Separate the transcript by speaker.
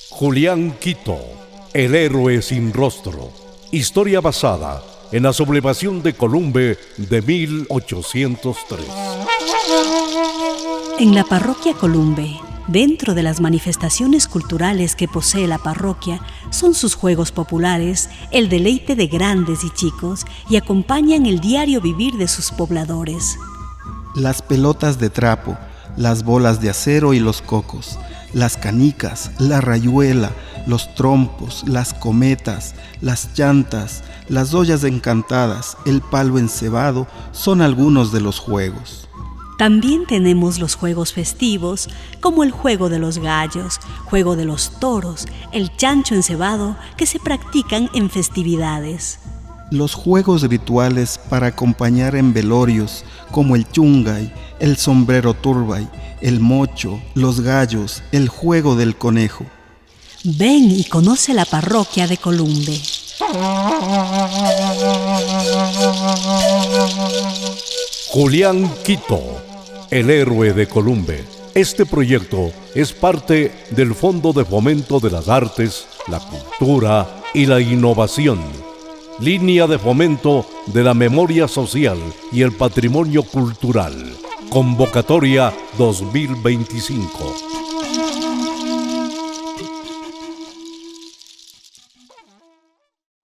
Speaker 1: Julián Quito, el héroe sin rostro. Historia basada en la sublevación de Columbe de 1803.
Speaker 2: En la parroquia Columbe, dentro de las manifestaciones culturales que posee la parroquia, son sus juegos populares, el deleite de grandes y chicos, y acompañan el diario vivir de sus pobladores.
Speaker 3: Las pelotas de trapo, las bolas de acero y los cocos, las canicas, la rayuela, los trompos, las cometas, las llantas, las ollas encantadas, el palo encebado son algunos de los juegos.
Speaker 2: También tenemos los juegos festivos, como el juego de los gallos, juego de los toros, el chancho encebado, que se practican en festividades.
Speaker 3: Los juegos rituales para acompañar en velorios, como el chungay, el sombrero turbay, el mocho, los gallos, el juego del conejo.
Speaker 2: Ven y conoce la parroquia de Columbe.
Speaker 1: Julián Quito, el héroe de Columbe. Este proyecto es parte del Fondo de Fomento de las Artes, la Cultura y la Innovación. Línea de fomento de la memoria social y el patrimonio cultural. Convocatoria 2025.